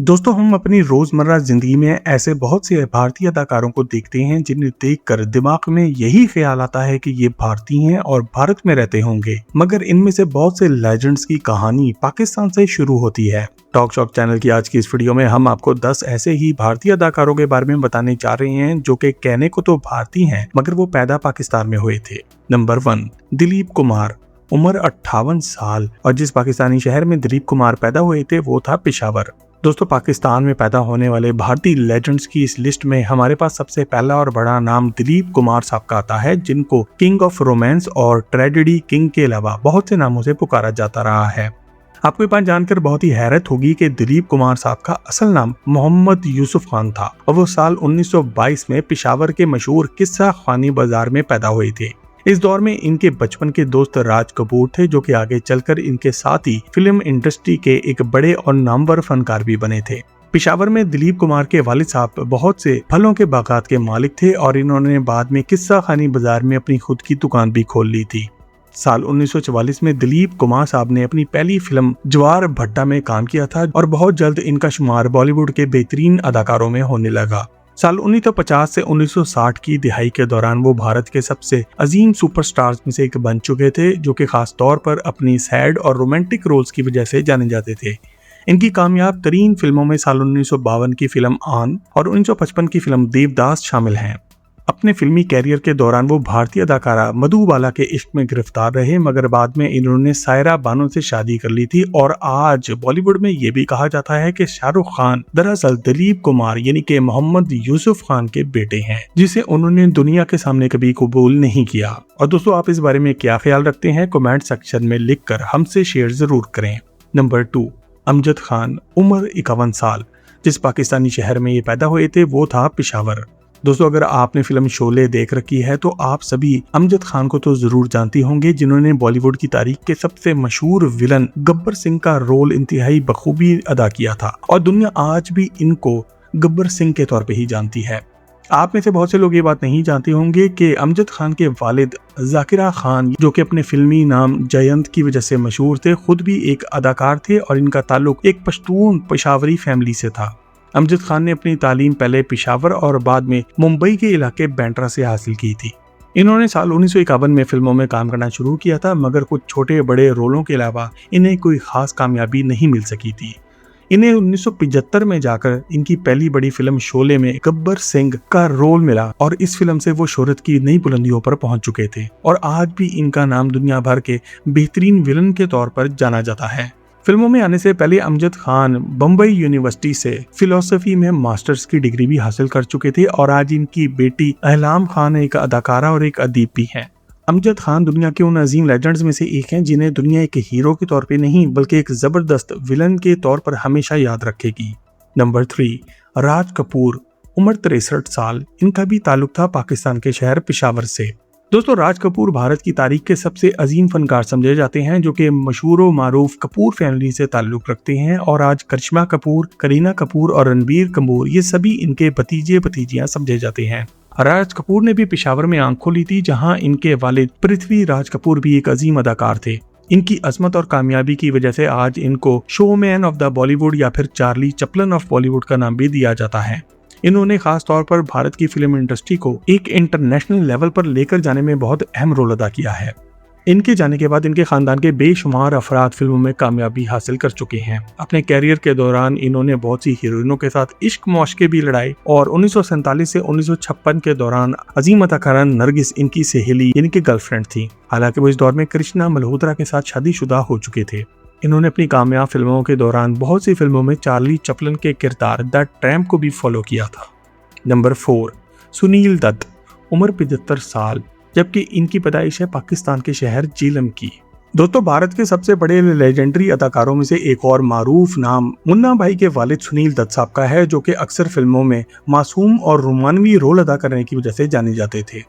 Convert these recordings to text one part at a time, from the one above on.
दोस्तों, हम अपनी रोजमर्रा जिंदगी में ऐसे बहुत से भारतीय अदाकारों को देखते हैं जिन्हें देखकर दिमाग में यही ख्याल आता है कि ये भारतीय हैं और भारत में रहते होंगे। मगर इनमें से बहुत से लेजेंड्स की कहानी पाकिस्तान से शुरू होती है। टॉक शॉप चैनल की आज की इस वीडियो में हम आपको 10 ऐसे ही भारतीय अदाकारों के बारे में बताने जा रहे हैं जो कि कहने को तो भारतीय हैं मगर वो पैदा पाकिस्तान में हुए थे। नंबर 1, दिलीप कुमार। उम्र 58 साल और जिस पाकिस्तानी शहर में दिलीप कुमार पैदा हुए थे वो था पेशावर। दोस्तों, पाकिस्तान में पैदा होने वाले भारतीय लेजेंड्स की इस लिस्ट में हमारे पास सबसे पहला और बड़ा नाम दिलीप कुमार साहब का आता है, जिनको किंग ऑफ रोमांस और ट्रेजेडी किंग के अलावा बहुत से नामों से पुकारा जाता रहा है। आपको ये बात जानकर बहुत ही हैरत होगी कि दिलीप कुमार साहब का असल नाम मोहम्मद यूसुफ खान था और वो साल 1922 में पेशावर के मशहूर किस्सा खानी बाजार में पैदा हुए थे। इस दौर में इनके बचपन के दोस्त राज कपूर थे, जो कि आगे चलकर इनके साथ ही फिल्म इंडस्ट्री के एक बड़े और नामवर फनकार भी बने थे। पेशावर में दिलीप कुमार के वालिद साहब बहुत से फलों के बागात के मालिक थे और इन्होंने बाद में किस्सा खानी बाजार में अपनी खुद की दुकान भी खोल ली थी। साल 1944 में दिलीप कुमार साहब ने अपनी पहली फिल्म ज्वार भट्टा में काम किया था और बहुत जल्द इनका शुमार बॉलीवुड के बेहतरीन अदाकारों में होने लगा। साल 1950 से 1960 की दिहाई के दौरान वो भारत के सबसे अजीम सुपरस्टार्स में से एक बन चुके थे, जो कि खास तौर पर अपनी सैड और रोमांटिक रोल्स की वजह से जाने जाते थे। इनकी कामयाब तरीन फिल्मों में साल 1952 की फिल्म आन और 1955 की फिल्म देवदास शामिल हैं। अपने फिल्मी कैरियर के दौरान वो भारतीय अदाकारा मधुबाला के इश्क में गिरफ्तार रहे, मगर बाद में इन्होंने सायरा बानो से शादी कर ली थी और आज बॉलीवुड में ये भी कहा जाता है कि शाहरुख खान दरअसल दिलीप कुमार यानी कि मोहम्मद यूसुफ खान के बेटे हैं, जिसे उन्होंने दुनिया के सामने कभी कबूल नहीं किया। और दोस्तों, आप इस बारे में क्या ख्याल रखते हैं कमेंट सेक्शन में लिखकर हमसे शेयर जरूर करें। नंबर 2, अमजद खान। उम्र 51 साल। जिस पाकिस्तानी शहर में ये पैदा हुए थे वो था पेशावर। दोस्तों, अगर आपने फिल्म शोले देख रखी है तो आप सभी अमजद खान को तो जरूर जानते होंगे, जिन्होंने बॉलीवुड की तारीख के सबसे मशहूर विलन गब्बर सिंह का रोल इंतहाई बखूबी अदा किया था और दुनिया आज भी इनको गब्बर सिंह के तौर पे ही जानती है। आप में से बहुत से लोग ये बात नहीं जानते होंगे कि अमजद खान के वालिद जाकिरा खान, जो कि अपने फिल्मी नाम जयंत की वजह से मशहूर थे, खुद भी एक अदाकार थे और इनका ताल्लुक एक पश्तून पेशावरी फैमिली से था। अमजद खान ने अपनी तालीम पहले पेशावर और बाद में मुंबई के इलाके बैंड्रा से हासिल की थी। इन्होंने साल 1951 में फिल्मों में काम करना शुरू किया था, मगर कुछ छोटे बड़े रोलों के अलावा इन्हें कोई खास कामयाबी नहीं मिल सकी थी। इन्हें 1975 में जाकर इनकी पहली बड़ी फिल्म शोले में गब्बर सिंह का रोल मिला और इस फिल्म से वो शोहरत की नई बुलंदियों पर पहुंच चुके थे और आज भी इनका नाम दुनिया भर के बेहतरीन विलन के तौर पर जाना जाता है। फिल्मों में आने से पहले अमजद खान बम्बई यूनिवर्सिटी से फिलोसफी में मास्टर्स की डिग्री भी हासिल कर चुके थे और आज इनकी बेटी अहलाम खान एक अदाकारा और एक अदीब भी हैं। अमजद खान दुनिया के उन अजीम लेजेंड्स में से एक हैं जिन्हें दुनिया एक हीरो के तौर पे नहीं बल्कि एक जबरदस्त विलन के तौर पर हमेशा याद रखेगी। नंबर 3, राज कपूर। उम्र 63 साल। इनका भी ताल्लुक था पाकिस्तान के शहर पेशावर से। दोस्तों, राज कपूर भारत की तारीख के सबसे अजीम फनकार समझे जाते हैं, जो कि मशहूर व मारूफ कपूर फैमिली से ताल्लुक रखते हैं और आज करिश्मा कपूर, करीना कपूर और रणबीर कपूर ये सभी इनके भतीजे भतीजियां समझे जाते हैं। राज कपूर ने भी पेशावर में आंख खोली थी, जहां इनके वालिद पृथ्वी राज कपूर भी एक अजीम अदाकार थे। इनकी अजमत और कामयाबी की वजह से आज इनको शोमैन ऑफ द बॉलीवुड या फिर चार्ली चैपलिन ऑफ बॉलीवुड का नाम भी दिया जाता है। इन्होंने खास तौर पर भारत की फिल्म इंडस्ट्री को एक इंटरनेशनल लेवल पर लेकर जाने में बहुत अहम रोल अदा किया है। इनके जाने के बाद इनके खानदान के बेशुमार अफराद फिल्मों में कामयाबी हासिल कर चुके हैं। अपने कैरियर के दौरान इन्होंने बहुत सी हीरोइनों के साथ इश्क मौशके भी लड़ाए और 1947 से 1956 के दौरान अजीम अदाकारा नरगिस इनकी सहेली यानी कि गर्लफ्रेंड थी। हालांकि वो इस दौर में कृष्णा मल्होत्रा के साथ शादीशुदा हो चुके थे। इन्होंने अपनी कामयाब फिल्मों के दौरान बहुत सी फिल्मों में चार्ली चैपलिन के किरदार द ट्रैम्प को भी फॉलो किया था। नंबर 4, सुनील दत्त। उम्र 75 साल, जबकि इनकी पैदाइश है पाकिस्तान के शहर झेलम की। दोस्तों, भारत के सबसे बड़े लेजेंडरी अदाकारों में से एक और मारूफ नाम मुन्ना भाई के वालिद सुनील दत्त साहब का है, जो कि अक्सर फिल्मों में मासूम और रोमानवी रोल अदा करने की वजह से जाने जाते थे।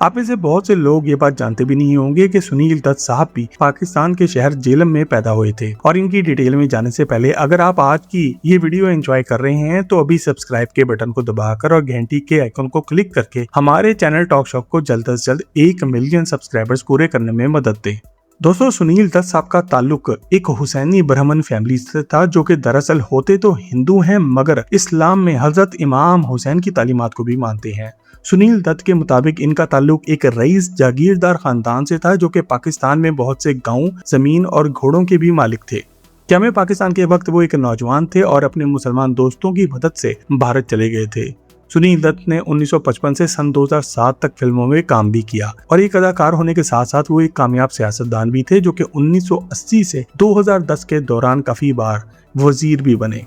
आप में से बहुत से लोग ये बात जानते भी नहीं होंगे कि सुनील दत्त साहब भी पाकिस्तान के शहर झेलम में पैदा हुए थे। और इनकी डिटेल में जाने से पहले अगर आप आज की ये वीडियो एंजॉय कर रहे हैं तो अभी सब्सक्राइब के बटन को दबाकर और घंटी के आइकन को क्लिक करके हमारे चैनल टॉक शॉप को जल्द से जल्द 1 मिलियन सब्सक्राइबर्स पूरे करने में मदद दें। दोस्तों, सुनील दत्त साहब का ताल्लुक एक हुसैनी ब्राह्मण फैमिली से था, जो कि दरअसल होते तो हिंदू हैं मगर इस्लाम में हजरत इमाम हुसैन की तालीमात को भी मानते हैं। सुनील दत्त के मुताबिक इनका ताल्लुक एक रईस जागीरदार खानदान से था, जो कि पाकिस्तान में बहुत से गांव, जमीन और घोड़ों के भी मालिक थे। क्या में पाकिस्तान के वक्त वो एक नौजवान थे और अपने मुसलमान दोस्तों की मदद से भारत चले गए थे। सुनील दत्त ने 1955 से सन 2007 तक फिल्मों में काम भी किया और एक अदाकार होने के साथ साथ वो एक कामयाब सियासतदान भी थे, जो कि 1980 से 2010 के दौरान काफी बार वजीर भी बने।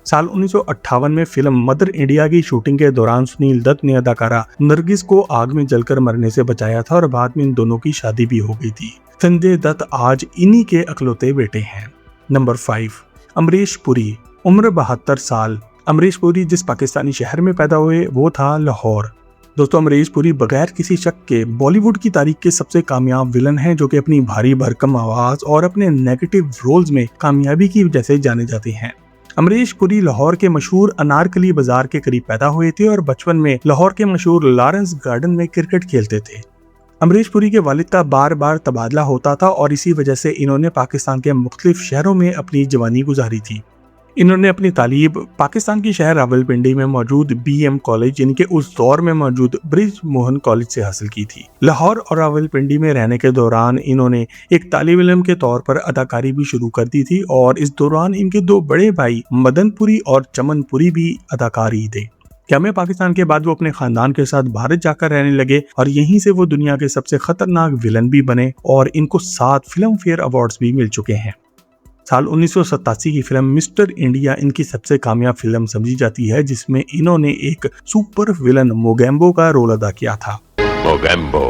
साल 1958 में फिल्म मदर इंडिया की शूटिंग के दौरान सुनील दत्त ने अदाकारा नरगिस को आग में जलकर मरने से बचाया था और बाद में इन दोनों की शादी भी हो गई थी। संजय दत्त आज इन्हीं के अकलौते बेटे हैं। नंबर 5, अमरीश पुरी, उम्र 72 साल। अमरीश पुरी जिस पाकिस्तानी शहर में पैदा हुए वो था लाहौर। दोस्तों, अमरीश पुरी बगैर किसी शक के बॉलीवुड की तारीख के सबसे कामयाब विलन हैं, जो कि अपनी भारी भरकम आवाज और अपने नेगेटिव रोल्स में कामयाबी की वजह से जाने जाते हैं। अमरीश पुरी लाहौर के मशहूर अनारकली बाजार के करीब पैदा हुए थे और बचपन में लाहौर के मशहूर लॉरेंस गार्डन में क्रिकेट खेलते थे। अमरीश पुरी के वालिद का बार बार तबादला होता था और इसी वजह से इन्होंने पाकिस्तान के मुख्तलिफ शहरों में अपनी जवानी गुजारी थी। इन्होंने अपनी तालीम पाकिस्तान की शहर रावलपिंडी में मौजूद BM कॉलेज, यानी कि उस दौर में मौजूद ब्रिज मोहन कॉलेज से हासिल की थी। लाहौर और रावलपिंडी में रहने के दौरान इन्होंने एक तालिब इल्म के तौर पर अदाकारी भी शुरू कर दी थी और इस दौरान इनके दो बड़े भाई मदनपुरी और चमनपुरी भी अदाकार ही थे। क्या में पाकिस्तान के बाद वो अपने खानदान के साथ भारत जाकर रहने लगे और यहीं से वो दुनिया के सबसे खतरनाक विलन भी बने और इनको 7 फिल्म फेयर अवार्ड्स भी मिल चुके हैं। साल 1987 की फिल्म मिस्टर इंडिया इनकी सबसे कामयाब फिल्म समझी जाती है, जिसमें इन्होंने एक सुपर विलन मोगैम्बो का रोल अदा किया था। मोगैम्बो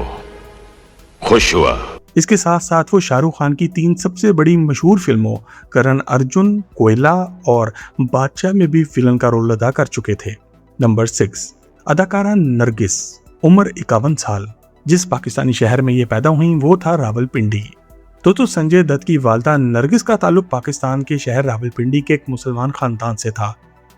खुश हुआ। इसके साथ साथ वो शाहरुख खान की 3 सबसे बड़ी मशहूर फिल्मों करण अर्जुन, कोयला और बादशाह में भी विलन का रोल अदा कर चुके थे। नंबर 6, अदाकारा नरगिस, उम्र 51 साल। जिस पाकिस्तानी शहर में ये पैदा हुई वो था रावलपिंडी। तो संजय दत्त की वालदा नरगिस का ताल्लुक पाकिस्तान के शहर रावलपिंडी के एक मुसलमान खानदान से था।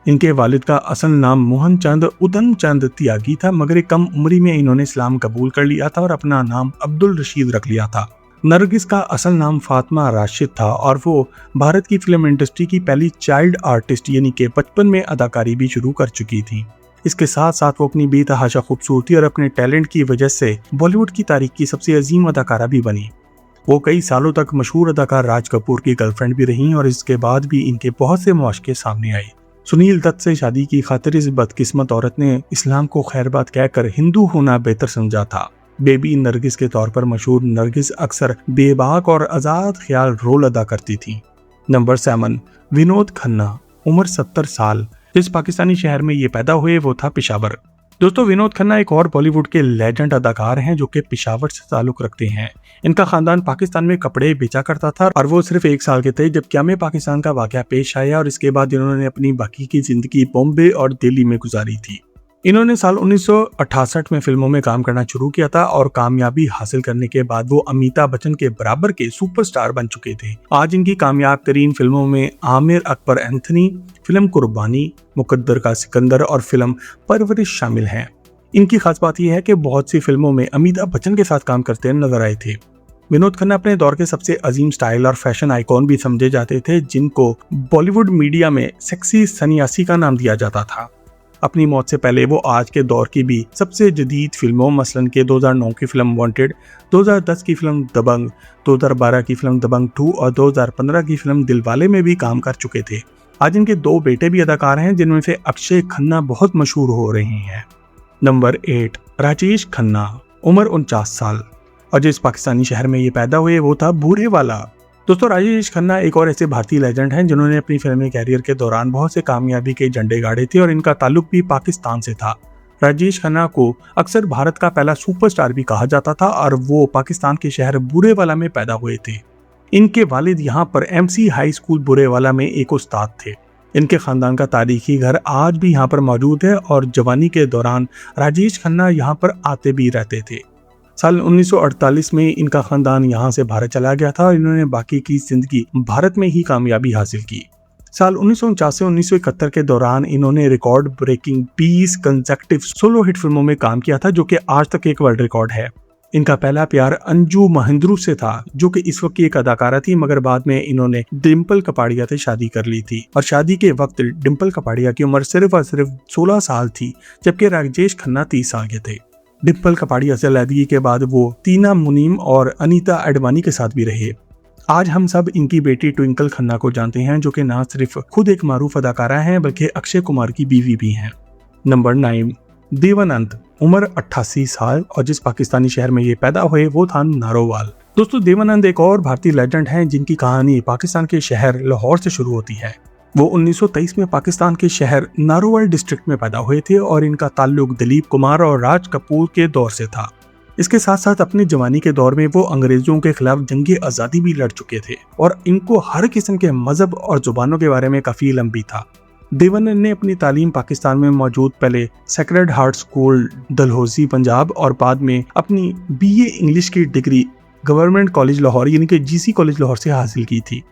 इनके वालिद का असल नाम मोहन चंद उदन चंद त्यागी था, मगर एक कम उम्री में इन्होंने इस्लाम कबूल कर लिया था और अपना नाम अब्दुल रशीद रख लिया था। नरगिस का असल नाम फातिमा राशिद था और वो भारत की फिल्म इंडस्ट्री की पहली चाइल्ड आर्टिस्ट यानी कि बचपन में अदाकारी भी शुरू कर चुकी थी। इसके साथ साथ वो अपनी बेतहाशा खूबसूरती और अपने टैलेंट की वजह से बॉलीवुड की तारीख की सबसे अजीम अदाकारा भी बनी। वो कई सालों तक मशहूर अदाकार राज कपूर की गर्लफ्रेंड भी रहीं और इसके बाद भी इनके बहुत से मुआशके सामने आए। सुनील दत्त से शादी की खातिर इस बदकिस्मत औरत ने इस्लाम को खैरबाद कहकर हिंदू होना बेहतर समझा था। बेबी नरगिस के तौर पर मशहूर नरगिस अक्सर बेबाक और आजाद ख्याल रोल अदा करती थी। नंबर 7, विनोद खन्ना, उम्र 70 साल। जिस पाकिस्तानी शहर में ये पैदा हुए वो था पेशावर। दोस्तों, विनोद खन्ना एक और बॉलीवुड के लेजेंड अदाकार हैं जो कि पेशावर से ताल्लुक रखते हैं। इनका खानदान पाकिस्तान में कपड़े बेचा करता था और वो सिर्फ 1 साल के थे जब क्या में पाकिस्तान का वाकया पेश आया और इसके बाद इन्होंने अपनी बाकी की जिंदगी बॉम्बे और दिल्ली में गुजारी थी। इन्होंने साल 1968 में फिल्मों में काम करना शुरू किया था और कामयाबी हासिल करने के बाद वो अमिताभ बच्चन के बराबर के सुपरस्टार बन चुके थे। आज इनकी कामयाब तरीन फिल्मों में आमिर अकबर एंथनी, फिल्म कुर्बानी, मुकद्दर का सिकंदर और फिल्म परवरिश शामिल हैं। इनकी खास बात यह है कि बहुत सी फिल्मों में अमिताभ बच्चन के साथ काम करते नजर आए थे। विनोद खन्ना अपने दौर के सबसे अजीम स्टाइल और फैशन आइकॉन भी समझे जाते थे, जिनको बॉलीवुड मीडिया में सेक्सी सन्यासी का नाम दिया जाता था। अपनी मौत से पहले वो आज के दौर की भी सबसे जदीद फिल्मों मसलन के 2009 की फिल्म वांटेड, 2010 की फिल्म दबंग, 2012 की फिल्म दबंग 2 और 2015 की फिल्म दिलवाले में भी काम कर चुके थे। आज इनके 2 बेटे भी अदाकार हैं, जिनमें से अक्षय खन्ना बहुत मशहूर हो रहे हैं। नंबर 8, राजेश खन्ना, उम्र 49 साल। और जिस पाकिस्तानी शहर में ये पैदा हुए वो था बूरेवाला। दोस्तों, राजेश खन्ना एक और ऐसे भारतीय लेजेंड हैं जिन्होंने अपनी फिल्मी कैरियर के दौरान बहुत से कामयाबी के झंडे गाड़े थे और इनका ताल्लुक भी पाकिस्तान से था। राजेश खन्ना को अक्सर भारत का पहला सुपरस्टार भी कहा जाता था और वो पाकिस्तान के शहर बूरेवाला में पैदा हुए थे। इनके वालिद यहाँ पर MC हाई स्कूल बूरेवाला में एक उस्ताद थे। इनके खानदान का तारीखी घर आज भी यहाँ पर मौजूद है और जवानी के दौरान राजेश खन्ना यहाँ पर आते भी रहते थे। साल 1948 में इनका खानदान यहाँ से भारत चला गया था और इन्होंने बाकी की जिंदगी भारत में ही कामयाबी हासिल की। साल 1949 से 1971 के दौरान इन्होंने record breaking 20 consecutive solo hit फिल्मों में काम किया था, जो कि आज तक एक वर्ल्ड रिकॉर्ड है। इनका पहला प्यार अंजू महेंद्रू से था, जो कि इस वक्त की एक अदाकारा थी, मगर बाद में इन्होंने डिम्पल कपाड़िया से शादी कर ली थी। और शादी के वक्त डिम्पल कपाड़िया की उम्र सिर्फ और सिर्फ 16 साल थी, जबकि राजेश खन्ना 30 साल के थे। डिम्पल कपाड़िया से अलहदगी के बाद वो टीना मुनीम और अनीता अडवाणी के साथ भी रहे। आज हम सब इनकी बेटी ट्विंकल खन्ना को जानते हैं, जो कि ना सिर्फ खुद एक मारूफ अदाकारा हैं बल्कि अक्षय कुमार की बीवी भी हैं। नंबर 9, देवानंद। उम्र 88 साल और जिस पाकिस्तानी शहर में ये पैदा हुए वो था नारोवाल। दोस्तों, देवानंद एक और भारतीय लेजेंड हैं जिनकी कहानी पाकिस्तान के शहर लाहौर से शुरू होती है। वो 1923 में पाकिस्तान के शहर नारोवाल डिस्ट्रिक्ट में पैदा हुए थे और इनका ताल्लुक दिलीप कुमार और राज कपूर के दौर से था। इसके साथ साथ अपनी जवानी के दौर में वो अंग्रेजों के खिलाफ जंगे आज़ादी भी लड़ चुके थे और इनको हर किस्म के मजहब और जुबानों के बारे में काफ़ी इल्म भी था। देवानंद ने अपनी तालीम पाकिस्तान में मौजूद पहले sacred heart school Dalhousie Punjab और बाद में अपनी BA इंग्लिश की डिग्री गवर्नमेंट कॉलेज लाहौर यानी कि GC कॉलेज लाहौर से हासिल की थी।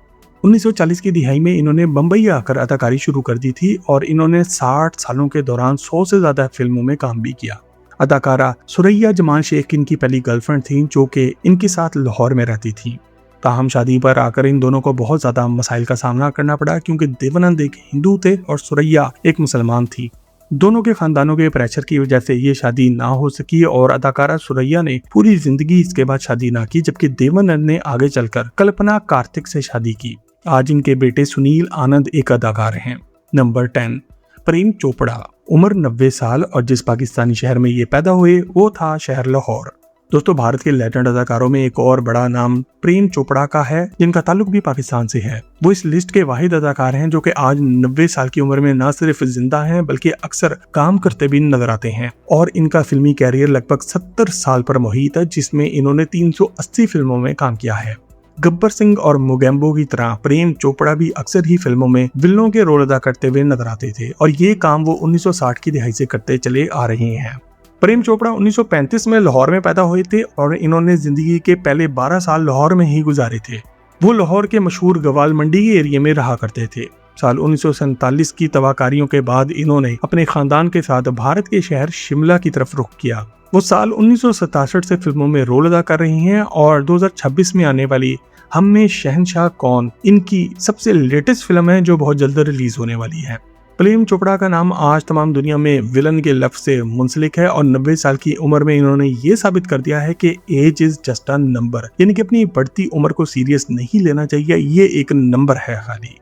1940 की दिहाई में इन्होंने बम्बई आकर अदाकारी शुरू कर दी थी और इन्होंने 60 सालों के दौरान 100 से ज़्यादा फिल्मों में काम भी किया। अदाकारा सुरैया जमान शेख इनकी पहली गर्लफ्रेंड थी, जो कि इनके साथ लाहौर में रहती थी। ताहम शादी पर आकर इन दोनों को बहुत ज़्यादा मसाइल का सामना करना पड़ा, क्योंकि देवानंद एक हिंदू थे और सुरैया एक मुसलमान थी। दोनों के खानदानों के प्रेशर की वजह से ये शादी ना हो सकी और अदाकारा सुरैया ने पूरी जिंदगी इसके बाद शादी ना की, जबकि देवानंद ने आगे चलकर कल्पना कार्तिक से शादी की। आज इनके बेटे सुनील आनंद एक अदाकार हैं। नंबर 10, प्रेम चोपड़ा। उम्र 90 साल और जिस पाकिस्तानी शहर में ये पैदा हुए वो था शहर लाहौर। दोस्तों, भारत के लेजेंड अदाकारों में एक और बड़ा नाम प्रेम चोपड़ा का है, जिनका ताल्लुक भी पाकिस्तान से है। वो इस लिस्ट के वाहिद अदाकार हैं जो कि आज 90 साल की उम्र में न सिर्फ जिंदा हैं बल्कि अक्सर काम करते भी नजर आते हैं। और इनका फिल्मी कैरियर लगभग 70 साल पर मुहित है, जिसमें इन्होंने 380 फिल्मों में काम किया है। गब्बर सिंह और मोगेम्बो की तरह प्रेम चोपड़ा भी अक्सर ही फिल्मों में विलनों के रोल अदा करते हुए नजर आते थे और ये काम वो 1960 की दिहाई से करते चले आ रहे हैं। प्रेम चोपड़ा 1935 में लाहौर में पैदा हुए थे और इन्होंने जिंदगी के पहले 12 साल लाहौर में ही गुजारे थे। वो लाहौर के मशहूर गवाल मंडी के एरिया में रहा करते थे। साल 1947 की तबाहकारियों के बाद इन्होंने अपने खानदान के साथ भारत के शहर शिमला की तरफ रुख किया। वो साल 1967 से फिल्मों में रोल अदा कर रही हैं और 2026 में आने वाली हम में शहनशाह कौन इनकी सबसे लेटेस्ट फिल्म है जो बहुत जल्द रिलीज होने वाली है। प्रेम चोपड़ा का नाम आज तमाम दुनिया में विलन के लफ्ज से मुंसलिक है और 90 साल की उम्र में इन्होंने ये साबित कर दिया है कि age is just a number, यानी कि अपनी बढ़ती उम्र को सीरियस नहीं लेना चाहिए, ये एक नंबर है खाली।